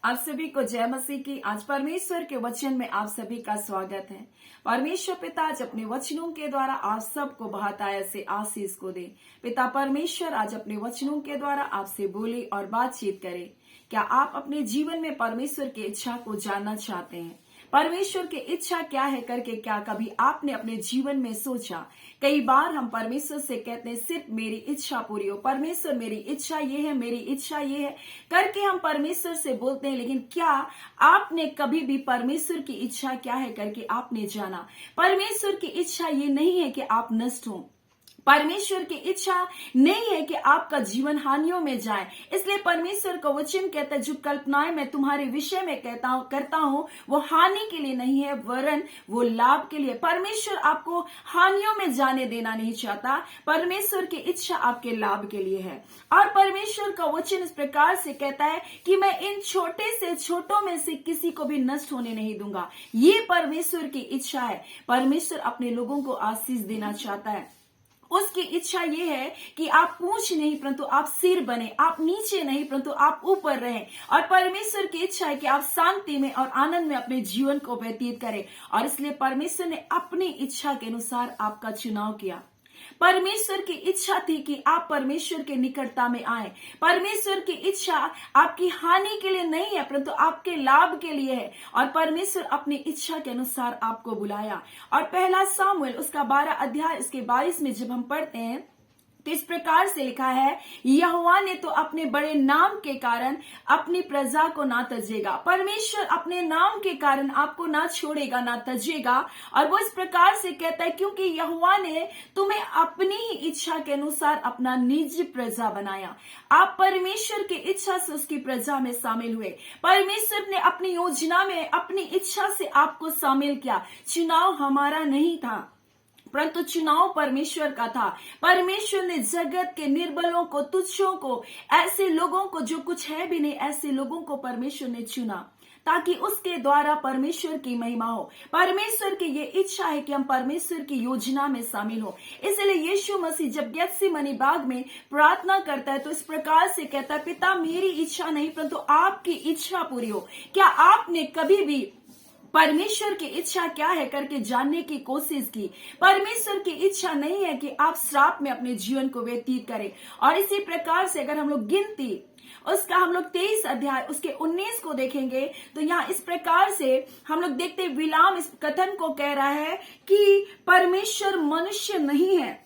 आप सभी को जय मसीह की। आज परमेश्वर के वचन में आप सभी का स्वागत है। परमेश्वर पिता आज अपने वचनों के द्वारा आप सबको बहुतायत से आशीष को दे। पिता परमेश्वर आज अपने वचनों के द्वारा आपसे बोले और बातचीत करे। क्या आप अपने जीवन में परमेश्वर की इच्छा को जानना चाहते हैं? परमेश्वर की इच्छा क्या है करके क्या कभी आपने अपने जीवन में सोचा? कई बार हम परमेश्वर से कहते हैं सिर्फ मेरी इच्छा पूरी हो, परमेश्वर मेरी इच्छा ये है, मेरी इच्छा ये है करके हम परमेश्वर से बोलते हैं। लेकिन क्या आपने कभी भी परमेश्वर की इच्छा क्या है करके आपने जाना? परमेश्वर की इच्छा ये नहीं है कि आप नष्ट हो। परमेश्वर की इच्छा नहीं है कि आपका जीवन हानियों में जाए। इसलिए परमेश्वर का वचन कहता है जो कल्पनाएं मैं तुम्हारे विषय में करता हूं वो हानि के लिए नहीं है वरन वो लाभ के लिए। परमेश्वर आपको हानियों में जाने देना नहीं चाहता। परमेश्वर की इच्छा आपके लाभ के लिए है। और परमेश्वर का वचन इस प्रकार से कहता है कि मैं इन छोटे से छोटों में से किसी को भी नष्ट होने नहीं दूंगा। ये परमेश्वर की इच्छा है। परमेश्वर अपने लोगों को आशीष देना चाहता है। उसकी इच्छा ये है कि आप पूंछ नहीं परंतु आप सिर बने, आप नीचे नहीं परंतु आप ऊपर रहें। और परमेश्वर की इच्छा है कि आप शांति में और आनंद में अपने जीवन को व्यतीत करें। और इसलिए परमेश्वर ने अपनी इच्छा के अनुसार आपका चुनाव किया। परमेश्वर की इच्छा थी कि आप परमेश्वर के निकटता में आए। परमेश्वर की इच्छा आपकी हानि के लिए नहीं है परंतु आपके लाभ के लिए है। और परमेश्वर अपनी इच्छा के अनुसार आपको बुलाया। और पहला सामुएल उसका 12 अध्याय उसके 22 में जब हम पढ़ते हैं तो इस प्रकार से लिखा है, यहोवा ने तो अपने बड़े नाम के कारण अपनी प्रजा को ना तजेगा। परमेश्वर अपने नाम के कारण आपको ना छोड़ेगा ना तजेगा। और वो इस प्रकार से कहता है क्योंकि यहोवा ने तुम्हें अपनी ही इच्छा के अनुसार अपना निज प्रजा बनाया। आप परमेश्वर की इच्छा से उसकी प्रजा में शामिल हुए। परमेश्वर ने अपनी योजना में अपनी इच्छा से आपको शामिल किया। चुनाव हमारा नहीं था परंतु चुनाव परमेश्वर का था। परमेश्वर ने जगत के निर्बलों को, तुच्छों को, ऐसे लोगों को जो कुछ है भी नहीं, ऐसे लोगों को परमेश्वर ने चुना ताकि उसके द्वारा परमेश्वर की महिमा हो। परमेश्वर की ये इच्छा है कि हम परमेश्वर की योजना में शामिल हो। इसलिए यीशु मसीह जब गेत्सेमनी बाग में प्रार्थना करता है तो इस प्रकार से कहता है, पिता मेरी इच्छा नहीं परंतु आपकी इच्छा पूरी हो। क्या आपने कभी भी परमेश्वर की इच्छा क्या है करके जानने की कोशिश की? परमेश्वर की इच्छा नहीं है कि आप श्राप में अपने जीवन को व्यतीत करें। और इसी प्रकार से अगर हम लोग गिनती उसका हम लोग 23 अध्याय उसके 19 को देखेंगे तो यहाँ इस प्रकार से हम लोग देखते बिलाम इस कथन को कह रहा है कि परमेश्वर मनुष्य नहीं है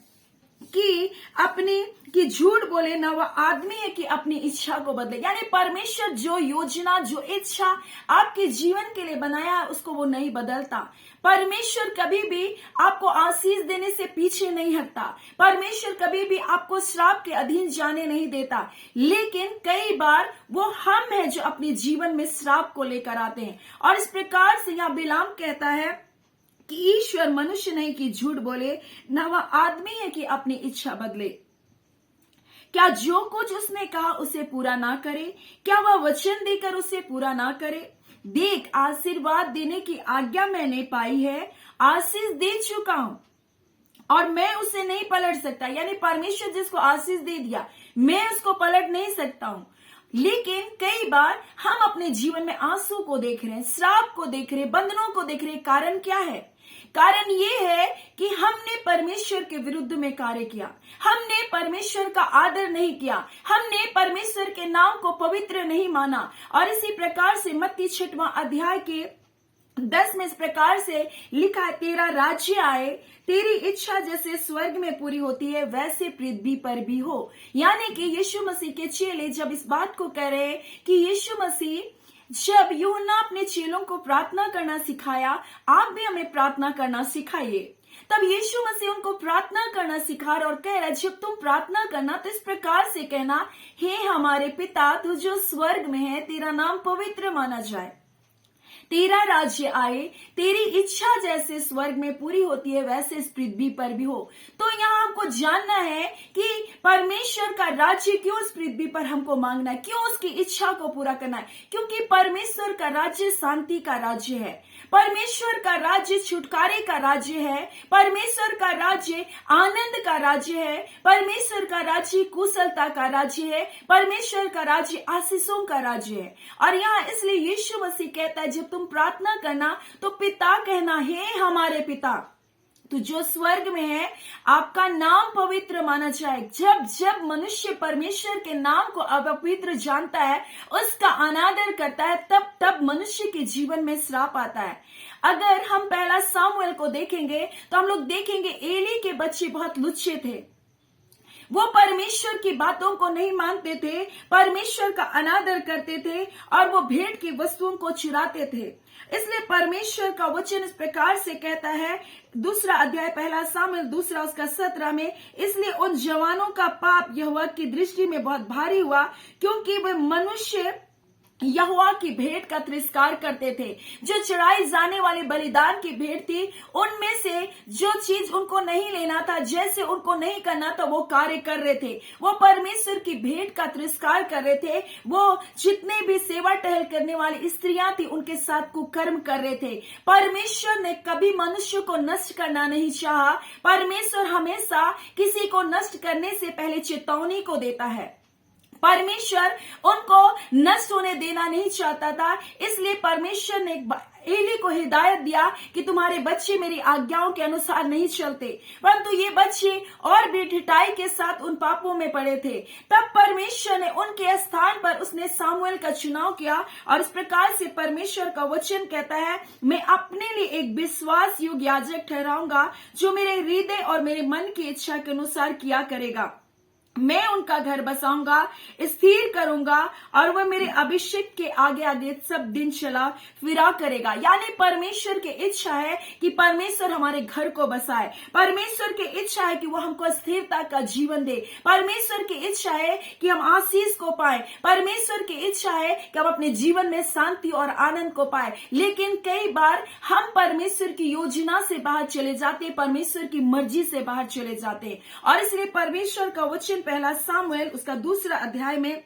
कि झूठ बोले, न वह आदमी है कि अपनी इच्छा को बदले। यानी परमेश्वर जो योजना जो इच्छा आपके जीवन के लिए बनाया है उसको वो नहीं बदलता। परमेश्वर कभी भी आपको आशीष देने से पीछे नहीं हटता। परमेश्वर कभी भी आपको श्राप के अधीन जाने नहीं देता। लेकिन कई बार वो हम हैं जो अपने जीवन में श्राप को लेकर आते हैं। और इस प्रकार से यहाँ बिलाम कहता है कि ईश्वर मनुष्य नहीं कि झूठ बोले, न वह आदमी है कि अपनी इच्छा बदले। क्या जो कुछ उसने कहा उसे पूरा ना करे? क्या वह वचन देकर उसे पूरा ना करे? देख, आशीर्वाद देने की आज्ञा मैंने पाई है, आशीष दे चुका हूं और मैं उसे नहीं पलट सकता। यानी परमेश्वर जिसको आशीष दे दिया मैं उसको पलट नहीं सकता हूं। लेकिन कई बार हम अपने जीवन में आंसू को देख रहे हैं, श्राप को देख रहे हैं, बंधनों को देख रहे हैं। कारण क्या है? कारण ये है कि हमने परमेश्वर के विरुद्ध में कार्य किया। हमने परमेश्वर का आदर नहीं किया। हमने परमेश्वर के नाम को पवित्र नहीं माना। और इसी प्रकार से मत्ती 6वां अध्याय के 10 में इस प्रकार से लिखा है, तेरा राज्य आए, तेरी इच्छा जैसे स्वर्ग में पूरी होती है वैसे पृथ्वी पर भी हो। यानी कि यीशु मसीह के चेले जब इस बात को कह रहे हैं कि यीशु मसीह जब यूहन्ना अपने चेलों को प्रार्थना करना सिखाया, आप भी हमें प्रार्थना करना सिखाइए। तब यीशु मसीह उनको प्रार्थना करना सिखा और कह रहा है जब तुम प्रार्थना करना तो इस प्रकार से कहना, हे हमारे पिता तू जो स्वर्ग में है, तेरा नाम पवित्र माना जाए, तेरा राज्य आए, तेरी इच्छा जैसे स्वर्ग में पूरी होती है वैसे इस पृथ्वी पर भी हो। तो यहाँ हमको जानना है कि परमेश्वर का राज्य क्यों इस पृथ्वी पर हमको मांगना है, क्यों उसकी इच्छा को पूरा करना है। क्योंकि परमेश्वर का राज्य शांति का राज्य है, परमेश्वर का राज्य छुटकारे का राज्य है, परमेश्वर का राज्य आनंद का राज्य है, परमेश्वर का राज्य कुशलता का राज्य है, परमेश्वर का राज्य आशीषों का राज्य है। और यहाँ इसलिए यीशु मसीह कहता है जब तुम प्रार्थना करना तो पिता कहना, हे हमारे पिता तो जो स्वर्ग में है, आपका नाम पवित्र माना जाए। जब जब मनुष्य परमेश्वर के नाम को अपवित्र जानता है, उसका अनादर करता है, तब तब मनुष्य के जीवन में श्राप आता है। अगर हम पहला सामुएल को देखेंगे तो हम लोग देखेंगे एली के बच्चे बहुत लुच्चे थे। वो परमेश्वर की बातों को नहीं मानते थे, परमेश्वर का अनादर करते थे और वो भेंट की वस्तुओं को चुराते थे। इसलिए परमेश्वर का वचन इस प्रकार से कहता है, दूसरा अध्याय पहला सामुएल दूसरा उसका 17 में, इसलिए उन जवानों का पाप यहोवा की दृष्टि में बहुत भारी हुआ, क्योंकि वे मनुष्य यहोवा की भेंट का तिरस्कार करते थे। जो चढ़ाई जाने वाले बलिदान की भेंट थी, उनमें से जो चीज उनको नहीं लेना था, जैसे उनको नहीं करना था, वो कार्य कर रहे थे। वो परमेश्वर की भेंट का तिरस्कार कर रहे थे। वो जितने भी सेवा टहल करने वाली स्त्रियां थी, उनके साथ कुकर्म कर रहे थे। परमेश्वर ने कभी मनुष्य को नष्ट करना नहीं चाहा। परमेश्वर हमेशा किसी को नष्ट करने से पहले चेतावनी को देता है। परमेश्वर उनको नष्ट होने देना नहीं चाहता था। इसलिए परमेश्वर ने एली को हिदायत दिया कि तुम्हारे बच्चे मेरी आज्ञाओं के अनुसार नहीं चलते, परंतु ये बच्चे और भी ढिठाई के साथ उन पापों में पड़े थे। तब परमेश्वर ने उनके स्थान पर उसने सामुएल का चुनाव किया और इस प्रकार से परमेश्वर का वचन कहता है, मैं अपने लिए एक विश्वास योग्य याजक ठहराऊंगा जो मेरे हृदय और मेरे मन की इच्छा के अनुसार किया करेगा। मैं उनका घर बसाऊंगा, स्थिर करूंगा और वह मेरे अभिषेक के आगे आगे सब दिन चला फिरा करेगा। यानी परमेश्वर की इच्छा है कि परमेश्वर हमारे घर को बसाए। परमेश्वर की इच्छा है कि वो हमको स्थिरता का जीवन दे। परमेश्वर की इच्छा है कि हम आशीष को पाए। परमेश्वर की इच्छा है कि हम अपने जीवन में शांति और आनंद को पाए। लेकिन कई बार हम परमेश्वर की योजना से बाहर चले जाते, परमेश्वर की मर्जी से बाहर चले जाते। और इसलिए परमेश्वर का वचन पहला सामुएल उसका दूसरा अध्याय में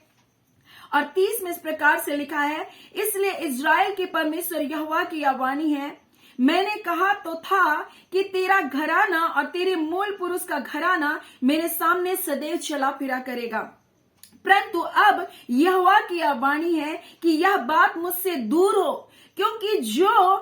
और 30 में इस प्रकार से लिखा है, इसलिए इजराइल के परमेश्वर यहोवा की यह वाणी है, मैंने कहा तो था कि तेरा घराना और तेरे मूल पुरुष का घराना मेरे सामने सदैव चला फिरा करेगा। परंतु अब यहोवा की यह वाणी है कि यह बात मुझसे दूर हो, क्योंकि जो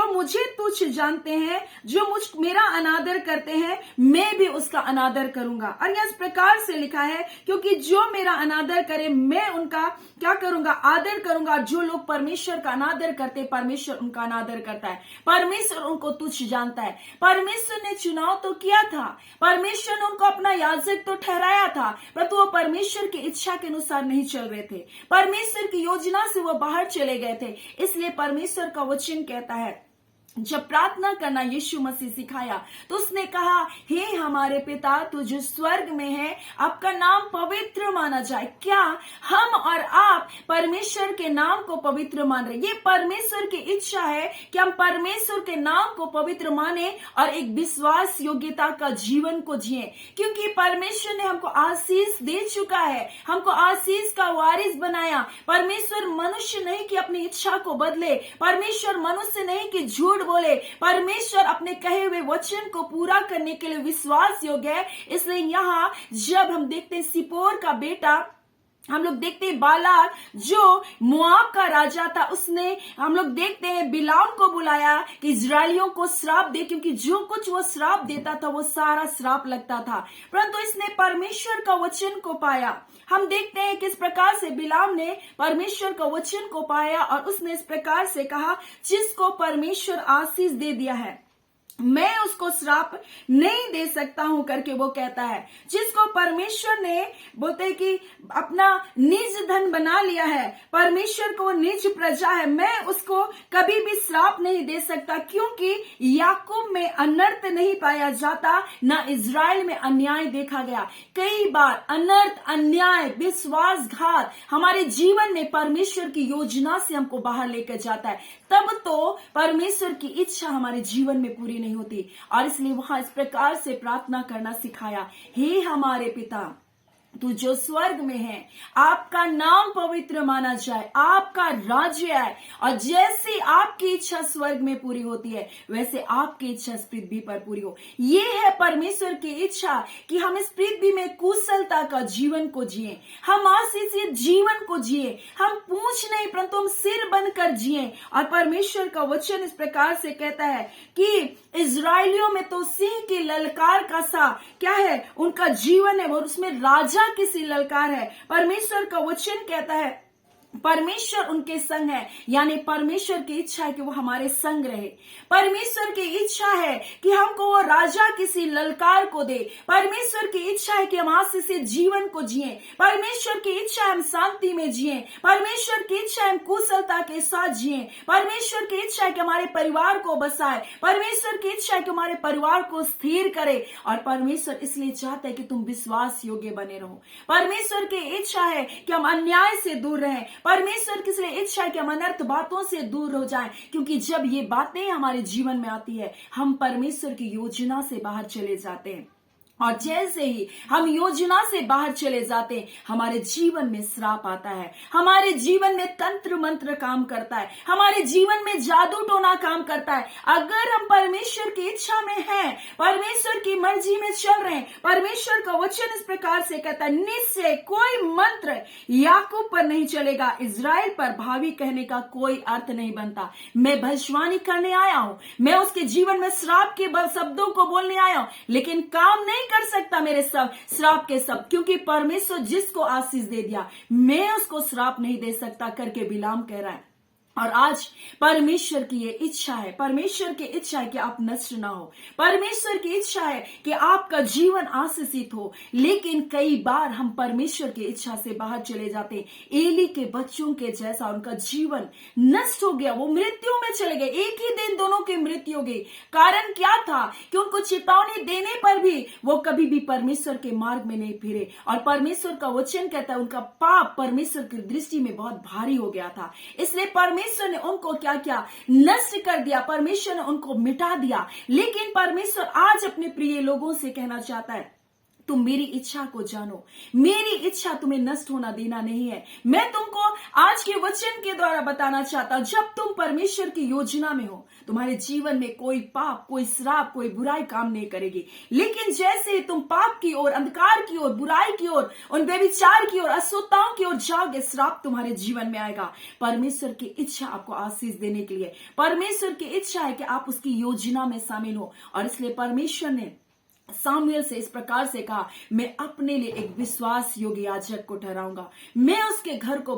मुझे तुच्छ जानते हैं, जो मेरा अनादर करते हैं, मैं भी उसका अनादर करूंगा। और यह इस प्रकार से लिखा है, क्योंकि जो मेरा अनादर करे मैं उनका क्या करूंगा, आदर करूंगा। जो लोग परमेश्वर का अनादर करते, परमेश्वर उनका अनादर करता है। परमेश्वर उनको तुच्छ जानता है। परमेश्वर ने चुनाव तो किया था, परमेश्वर ने उनको अपना याजक तो ठहराया था, परंतु वो परमेश्वर की इच्छा के अनुसार नहीं चल रहे थे। परमेश्वर की योजना से वो बाहर चले गए थे। इसलिए परमेश्वर का वचन कहता है, जब प्रार्थना करना यीशु मसीह सिखाया तो उसने कहा, हे हमारे पिता तू जो स्वर्ग में है, आपका नाम पवित्र माना जाए। क्या हम और आप परमेश्वर के नाम को पवित्र मान रहे? ये परमेश्वर की इच्छा है कि हम परमेश्वर के नाम को पवित्र माने और एक विश्वास योग्यता का जीवन को जिए, क्योंकि परमेश्वर ने हमको आशीष दे चुका है, हमको आशीष का वारिस बनाया। परमेश्वर मनुष्य नहीं कि अपनी इच्छा को बदले, परमेश्वर मनुष्य नहीं कि झूठ बोले, परमेश्वर अपने कहे हुए वचन को पूरा करने के लिए विश्वास योग्य है। इसलिए यहाँ जब हम देखते हैं सिपोर का बेटा, हम लोग देखते हैं बालाक जो मोआब का राजा था, उसने हम लोग देखते हैं बिलाम को बुलाया कि इजरायलियों को श्राप दे, क्योंकि जो कुछ वो श्राप देता था वो सारा श्राप लगता था। परंतु इसने परमेश्वर का वचन को पाया। हम देखते हैं किस प्रकार से बिलाम ने परमेश्वर का वचन को पाया और उसने इस प्रकार से कहा, जिसको परमेश्वर आशीष दे दिया है, मैं उसको श्राप नहीं दे सकता हूं करके वो कहता है। जिसको परमेश्वर ने बोलते कि अपना निज धन बना लिया है, परमेश्वर को निज प्रजा है, मैं उसको कभी भी श्राप नहीं दे सकता, क्योंकि याकूब में अनर्थ नहीं पाया जाता, ना इज़राइल में अन्याय देखा गया। कई बार अनर्थ, अन्याय, विश्वासघात हमारे जीवन में परमेश्वर की योजना से हमको बाहर लेकर जाता है, तब तो परमेश्वर की इच्छा हमारे जीवन में पूरी नहीं होती। और इसलिए वहां इस प्रकार से प्रार्थना करना सिखाया, हे हमारे पिता तू जो स्वर्ग में है, आपका नाम पवित्र माना जाए, आपका राज्य आए, और जैसे आपकी इच्छा स्वर्ग में पूरी होती है वैसे आपकी इच्छा इस पृथ्वी पर पूरी हो। ये है परमेश्वर की इच्छा कि हम इस पृथ्वी में कुशलता का जीवन को जिए, हम आशीषित जीवन को जिए, हम पूंछ नहीं परंतु हम सिर बनकर जिए। और परमेश्वर का वचन इस प्रकार से कहता है कि इज़राइलियों में तो सिंह की ललकार का सा क्या है, उनका जीवन है, और उसमें राजा किसी ललकार है। परमेश्वर का वचन कहता है परमेश्वर उनके संग है, यानी परमेश्वर की इच्छा है कि वो हमारे संग रहे। परमेश्वर की इच्छा है कि हमको वो राजा किसी ललकार को दे। परमेश्वर की इच्छा है कि हम आशीषित जीवन को जिए। परमेश्वर की इच्छा है हम शांति में जिए। परमेश्वर की इच्छा है हम कुशलता के साथ जिए। परमेश्वर की इच्छा है कि हमारे परिवार को बसाए। परमेश्वर की इच्छा है कि हमारे परिवार को स्थिर करे। और परमेश्वर इसलिए चाहता है कि तुम विश्वास योग्य बने रहो। परमेश्वर की इच्छा है कि हम अन्याय से दूर रहें। परमेश्वर की इसलिए इच्छा है कि हम अनर्थ बातों से दूर हो जाएं, क्योंकि जब ये बातें हमारे जीवन में आती है हम परमेश्वर की योजना से बाहर चले जाते हैं। और जैसे ही हम योजना से बाहर चले जाते हैं हमारे जीवन में श्राप आता है, हमारे जीवन में तंत्र मंत्र काम करता है, हमारे जीवन में जादू टोना काम करता है। अगर हम परमेश्वर की इच्छा में हैं, परमेश्वर की मर्जी में चल रहे हैं, परमेश्वर का वचन इस प्रकार से कहता है, निश्चय कोई मंत्र याकूब पर नहीं चलेगा, इज़राइल पर भावी कहने का कोई अर्थ नहीं बनता। मैं भविष्यवाणी करने आया हूं, मैं उसके जीवन में श्राप के शब्दों को बोलने आया हूं, लेकिन काम नहीं कर सकता मेरे सब श्राप के सब, क्योंकि परमेश्वर जिसको आशीष दे दिया मैं उसको श्राप नहीं दे सकता करके बिलाम कह रहा है। और आज परमेश्वर की ये इच्छा है, परमेश्वर की इच्छा है कि आप नष्ट ना हो, परमेश्वर की इच्छा है कि आपका जीवन आशीषित हो। लेकिन कई बार हम परमेश्वर की इच्छा से बाहर चले जाते हैं। एली के बच्चों के जैसा उनका जीवन नष्ट हो गया, वो मृत्यु में चले गए। एक ही दिन दोनों की मृत्यु हो गई। कारण क्या था कि उनको चेतावनी देने पर भी वो कभी भी परमेश्वर के मार्ग में नहीं फिरे। और परमेश्वर का वचन कहता है उनका पाप परमेश्वर की दृष्टि में बहुत भारी हो गया था, इसलिए परमेश्वर ने उनको क्या किया, नष्ट कर दिया, परमेश्वर ने उनको मिटा दिया। लेकिन परमेश्वर आज अपने प्रिय लोगों से कहना चाहता है, तुम मेरी इच्छा को जानो, मेरी इच्छा तुम्हें नष्ट होना देना नहीं है। मैं तुमको आज के वचन के द्वारा बताना चाहता हूं, जब तुम परमेश्वर की योजना में हो तुम्हारे जीवन में कोई पाप, कोई श्राप, कोई बुराई काम नहीं करेगी। लेकिन जैसे ही तुम पाप की ओर, अंधकार की ओर, बुराई की ओर, उन व्यभिचार की ओर, अशुद्धताओं की ओर जाओगे, श्राप तुम्हारे जीवन में आएगा। परमेश्वर की इच्छा आपको आशीष देने के लिए, परमेश्वर की इच्छा है कि आप उसकी योजना में शामिल हो। और इसलिए परमेश्वर ने सामुएल से इस प्रकार से कहा, मैं अपने लिए एक विश्वास योग्य याजक को ठहराऊंगा, मैं उसके घर को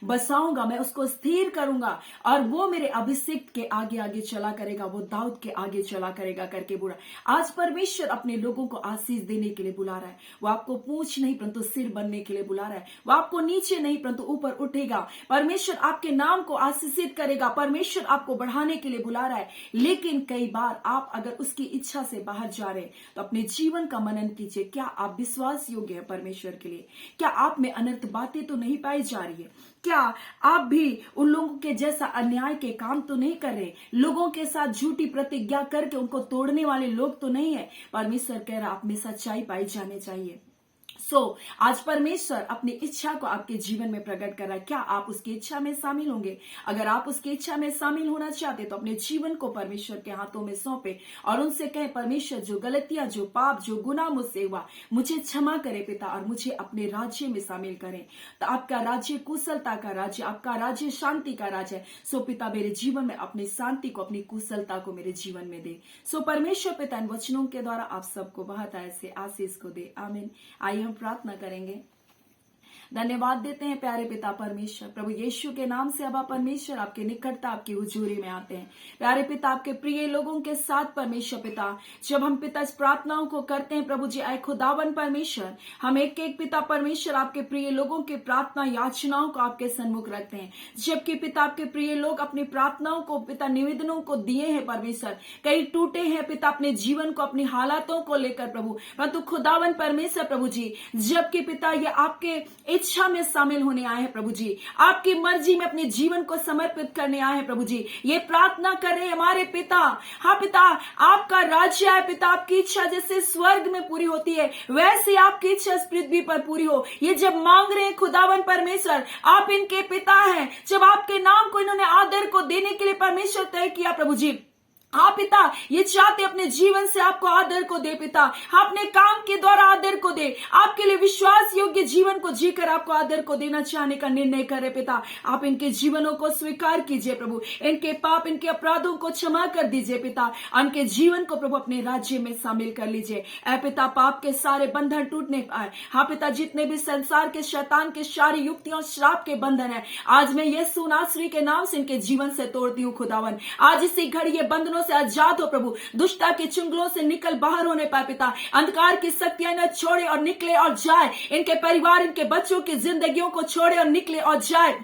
बसाऊंगा, मैं उसको स्थिर करूंगा, और वो मेरे अभिषेक के आगे आगे चला करेगा, वो दाऊद के आगे चला करेगा करके बोला। आज परमेश्वर अपने लोगों को आशीष देने के लिए बुला रहा है। वो आपको पूंछ नहीं परंतु सिर बनने के लिए बुला रहा है। वो आपको नीचे नहीं परंतु ऊपर उठेगा। परमेश्वर आपके नाम को आशीषित करेगा। परमेश्वर आपको बढ़ाने के लिए बुला रहा है। लेकिन कई बार आप अगर उसकी इच्छा से बाहर जा रहे हैं तो अपने जीवन का मनन कीजिए। क्या आप विश्वास योग्य है परमेश्वर के लिए? क्या आप में अनर्थ बातें तो नहीं पाई जा रही है? क्या आप भी उन लोगों के जैसा अन्याय के काम तो नहीं कर रहे? लोगों के साथ झूठी प्रतिज्ञा करके उनको तोड़ने वाले लोग तो नहीं है? परमेश्वर कह रहा आप में सच्चाई पाई जाने चाहिए। आज परमेश्वर अपनी इच्छा को आपके जीवन में प्रकट कर रहा है। क्या आप उसकी इच्छा में शामिल होंगे? अगर आप उसकी इच्छा में शामिल होना चाहते तो अपने जीवन को परमेश्वर के हाथों में सौंपे और उनसे कहें, परमेश्वर जो गलतियां, जो पाप, जो गुनाह मुझसे हुआ मुझे क्षमा करे पिता, और मुझे अपने राज्य में शामिल करें। तो आपका राज्य कुशलता का राज्य, आपका राज्य शांति का राज्य है। पिता मेरे जीवन में अपनी शांति को, अपनी कुशलता को मेरे जीवन में दे। परमेश्वर पिता इन वचनों के द्वारा आप सबको बहुत ऐसे आशीष को दे। आमीन। आइए हम प्रार्थना करेंगे। धन्यवाद देते हैं प्यारे पिता परमेश्वर। प्रभु यीशु के नाम से अब परमेश्वर आपके निकटता, आपकी हुजूरी में आते हैं। प्यारे पिता, आपके प्रिय लोगों के साथ परमेश्वर पिता, जब हम पिता इस प्रार्थनाओं को करते हैं प्रभु जी, ऐ खुदावन परमेश्वर, हम एक एक पिता परमेश्वर आपके प्रिय लोगों के प्रार्थना याचनाओं को आपके सन्मुख रखते हैं। जबकि पिता आपके प्रिय लोग अपनी प्रार्थनाओं को पिता निवेदनों को दिए हैं परमेश्वर, कई टूटे हैं पिता अपने जीवन को, अपनी हालातों को लेकर प्रभु, परंतु खुदावन परमेश्वर प्रभु जी, जबकि पिता ये आपके इच्छा में शामिल होने आए हैं प्रभु जी, आपकी मर्जी में अपने जीवन को समर्पित करने आए हैं प्रभु जी, ये प्रार्थना कर रहे हैं हमारे पिता। हाँ पिता, आपका राज्य है पिता, आपकी इच्छा जैसे स्वर्ग में पूरी होती है वैसे आपकी इच्छा इस पृथ्वी पर पूरी हो। ये जब मांग रहे हैं खुदावन परमेश्वर, आप इनके पिता हैं, जब आपके नाम को इन्होंने आदर को देने के लिए परमेश्वर तय किया प्रभु जी, हाँ पिता, ये चाहते अपने जीवन से आपको आदर को दे पिता, अपने काम के द्वारा आदर को दे, आपके लिए विश्वास योग्य जीवन को जीकर आपको आदर को देना चाहने का निर्णय करे पिता। आप इनके जीवनों को स्वीकार कीजिए प्रभु, इनके पाप, इनके अपराधों को क्षमा कर दीजिए पिता, उनके जीवन को प्रभु अपने राज्य में शामिल कर लीजिए। ऐ पिता, पाप के सारे बंधन टूटने पाए। हाँ पिता, जितने भी संसार के शैतान के सारी युक्तियों श्राप के बंधन है, आज मैं यीशु नासरी के नाम से इनके जीवन से तोड़ती हूँ खुदावन। आज इसी घड़ी ये बंधनों से आजाद हो प्रभु, दुष्टता के चुंगलों से निकल बाहर होने पाए पिता, अंधकार की शक्तियां न छोड़े और निकले और जाए, इनके परिवार, इनके बच्चों की जिंदगियों को छोड़े और निकले और जाए।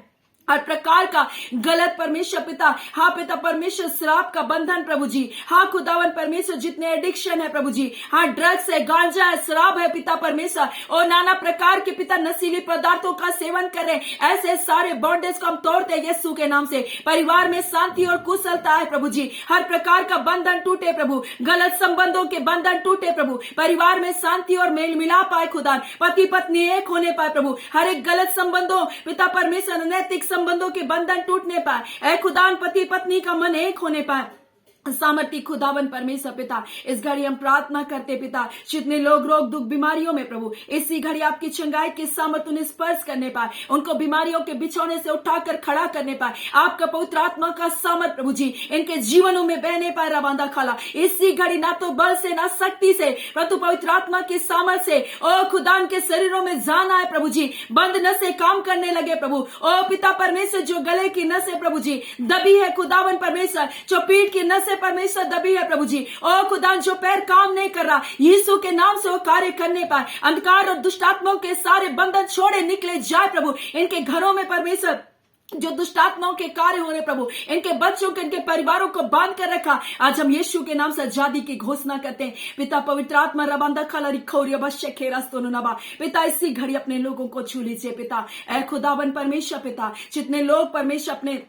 हर प्रकार का गलत परमेश्वर पिता, हाँ पिता परमेश्वर, श्राप का बंधन प्रभु जी, हाँ खुदावन परमेश्वर, जितने एडिक्शन है प्रभु जी, हाँ ड्रग्स है, गांजा है, शराब है पिता परमेश्वर, और नाना प्रकार के पिता नशीली पदार्थों का सेवन कर रहे, ऐसे सारे बॉन्डेज को हम तोड़ते हैं यीशु के नाम से। परिवार में शांति और कुशलता है प्रभु जी, हर प्रकार का बंधन टूटे प्रभु, गलत संबंधों के बंधन टूटे प्रभु, परिवार में शांति और मेल मिलाप आए खुदा, पति पत्नी एक होने पाए प्रभु, हर एक गलत संबंधों पिता परमेश्वर, अनैतिक संबंधों के बंधन टूटने पाए, ऐ खुदान पति पत्नी का मन एक होने पाए। सामर्थ्य खुदावन परमेश्वर पिता, इस घड़ी हम प्रार्थना करते पिता, जितने लोग रोग दुख बीमारियों में प्रभु, इसी घड़ी आपकी चंगाई के सामर्थ्य उन्हें स्पर्श करने पाए, उनको बीमारियों के बिछौने से उठाकर खड़ा करने पाए, आपका पवित्र आत्मा का सामर्थ प्रभु जी इनके जीवनों में बहने पाए रवांदा खाला, इसी घड़ी ना तो बल से ना शक्ति से, परंतु पवित्र आत्मा के सामर्थ से ओ खुदान के शरीरों में जान आए प्रभु जी, बंद नसें काम करने लगे प्रभु। ओ पिता परमेश्वर, जो गले की नसें प्रभु जी दबी है खुदावन परमेश्वर, जो पीठ की नसें परमेश्वर दबी है प्रभु जी, ओ खुदा जो पैर काम नहीं कर रहा, यीशु के नाम से वो कार्य करने पाए, अंधकार और दुष्टात्माओं के सारे बंधन छोड़े निकले जाए प्रभु, इनके घरों में परमेश्वर जो दुष्टात्माओं के कार्य हो रहे प्रभु, इनके बच्चों के, इनके परिवारों को बांध कर रखा, आज हम यीशु के नाम से आजादी की घोषणा करते हैं पिता। पवित्र आत्मा रबांदा खाला रिखौरिया बश्य खेरास्तो नुनाबा पिता, इसी घड़ी अपने लोगों को छू लीजिए पिता। ऐ खुदावन परमेश्वर पिता, जितने लोग परमेश्वर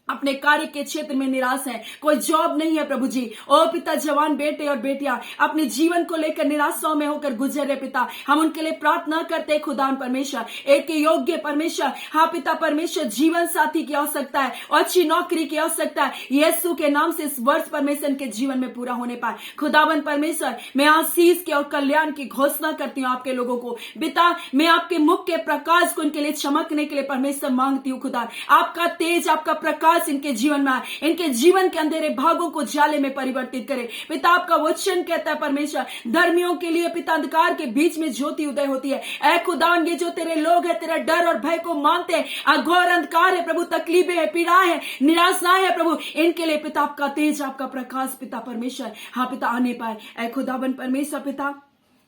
अपने कार्य के क्षेत्र में निराश है, कोई जॉब नहीं है प्रभु जी, ओ पिता जवान बेटे और बेटियां अपने जीवन को लेकर निराशाओं में होकर गुजर रहे पिता, हम उनके लिए प्रार्थना करते खुदा परमेश्वर, एक योग्य परमेश्वर, हाँ पिता परमेश्वर, जीवन साथी की आवश्यकता है और अच्छी नौकरी की आवश्यकता है, यीशु के नाम से इस वर्ष परमेश्वर के जीवन में पूरा होने पाए। खुदावन परमेश्वर, मैं आशीष के और कल्याण की घोषणा करती हूँ आपके लोगों को पिता, मैं आपके मुख के प्रकाश को इनके लिए चमकने के लिए परमेश्वर मांगती हूँ खुदा, आपका तेज, आपका प्रकाश इनके जीवन में आए, इनके जीवन के अंधेरे भागों को जाले में परिवर्तित करे पिता। आपका वचन कहता है परमेश्वर, धर्मियों के लिए पिता अंधकार के बीच में ज्योति उदय होती है। ऐ खुदावन, ये जो तेरे लोग हैं तेरा डर और भय को मानते हैं, घोर अंधकार है प्रभु, तकलीफें है, पीड़ाएं है, निराशाएं है प्रभु, इनके लिए पिता आपका तेज, आपका प्रकाश पिता परमेश्वर, हाँ पिता आने पाए। ऐ खुदावन परमेश्वर पिता,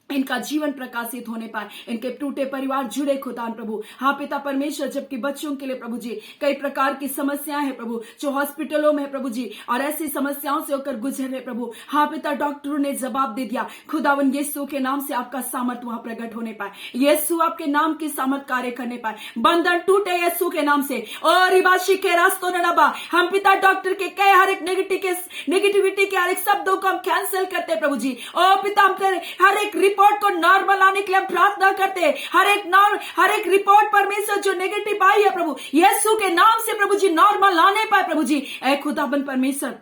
इनका जीवन प्रकाशित होने पाए, इनके टूटे परिवार जुड़े खुदान प्रभु, हाँ पिता परमेश्वर, जबकि बच्चों के लिए प्रभु जी कई प्रकार की समस्याएं हैं प्रभु, जो हॉस्पिटलों में है प्रभु जी, और ऐसी समस्याओं से होकर गुजर रहे प्रभु, हाँ पिता डॉक्टरों ने जवाब दे दिया खुदावन, यीशु के नाम से आपका सामर्थ वहां प्रकट होने पाए, यीशु आपके नाम की सामर्थ कार्य करने पाए, बंधन टूटे यीशु के नाम से। और रिबाशी के रास्तों ने नबा, हम पिता डॉक्टर के कई हर एक नेगेटिविटी के हर एक शब्दों को हम कैंसिल करते प्रभु जी। ओ पिता, हम हर एक रिपोर्ट को नॉर्मल आने के लिए हम प्रार्थना करते हैं, हर एक रिपोर्ट परमेश्वर जो नेगेटिव आई है प्रभु, यीशु के नाम से प्रभु जी नॉर्मल आने पाए प्रभु जी। ऐ खुदाबंद परमेश्वर,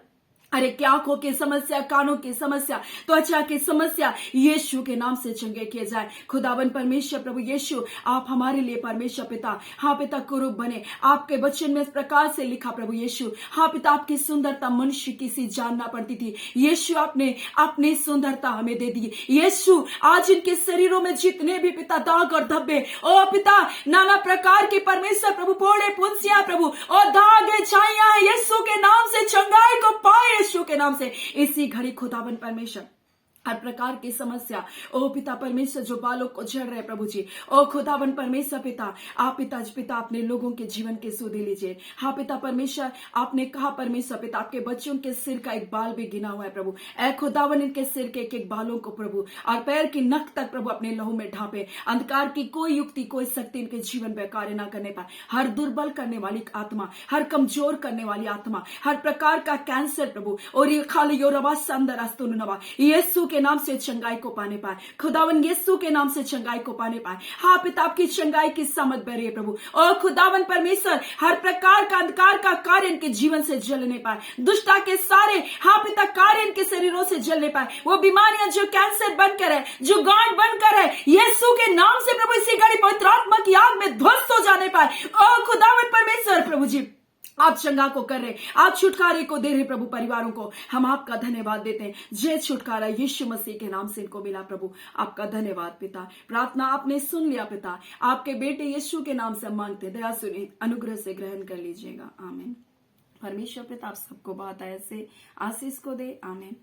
अरे क्या आंखों की समस्या, कानों की समस्या, त्वचा की समस्या, यीशु के नाम से चंगे किए जाए। खुदावन परमेश्वर प्रभु यीशु, आप हमारे लिए परमेश्वर पिता, हाँ पिता कुरूप बने। आपके वचन में इस प्रकार से लिखा प्रभु यीशु, हाँ पिता आपकी सुंदरता मनुष्य की सी जानना पड़ती थी। यीशु आपने अपनी सुंदरता हमें दे दी। यीशु आज इनके शरीरों में जितने भी पिता दाग और धब्बे, ओ पिता नाना प्रकार की परमेश्वर प्रभु फोड़े फुंसियां प्रभु और दागे छाइयां, यीशु के नाम से चंगाई को पाए, यीशु के नाम से इसी घड़ी खुदावन परमेश्वर हर प्रकार की समस्या, ओ पिता परमेश्वर जो बालों को झड़ रहे प्रभु जी, ओ खुदावन परमेश्वर पिता, आप पिता अपने लोगों के जीवन के सुधि लीजिए। हाँ पिता परमेश्वर, आपने कहा परमेश्वर पिता आपके बच्चों के सिर का एक बाल भी गिना हुआ है प्रभु। ऐ खुदावन इनके सिर के एक एक बालों को प्रभु और पैर की नख तक प्रभु अपने लहू में ढांपे। अंधकार की कोई युक्ति कोई शक्ति इनके जीवन में कार्य ना करने पाए। हर दुर्बल करने वाली आत्मा, हर कमजोर करने वाली आत्मा, हर प्रकार का कैंसर प्रभु और ये खाली यीशु के नाम से चंगाई को पाने पाए। खुदावन यीशु के नाम से चंगाई को पाने पाए। हाँ पिता आपकी चंगाई की समझ बढ़े प्रभु। और खुदावन परमेश्वर हर प्रकार का अंधकार का कार्य इनके जीवन से जलने पाए। दुष्टा के सारे हाँ पिता कार्य इनके शरीरों से जलने पाए। वो बीमारियां जो कैंसर बनकर है, जो गांठ बनकर है, यीशु के नाम से प्रभु इसी घड़ी पवित्र आत्मा की आग में ध्वस्त हो जाने पाए। और खुदावन परमेश्वर प्रभु जी आप चंगा को कर रहे, आप छुटकारे को दे रहे प्रभु। परिवारों को हम आपका धन्यवाद देते हैं। जय छुटकारा यीशु मसीह के नाम से इनको मिला प्रभु, आपका धन्यवाद पिता। प्रार्थना आपने सुन लिया पिता, आपके बेटे यीशु के नाम से मांगते, दया सुनिए, अनुग्रह से ग्रहण कर लीजिएगा। आमीन। परमेश्वर पिता आप सबको बहुत ऐसे आशीष को दे। आमीन।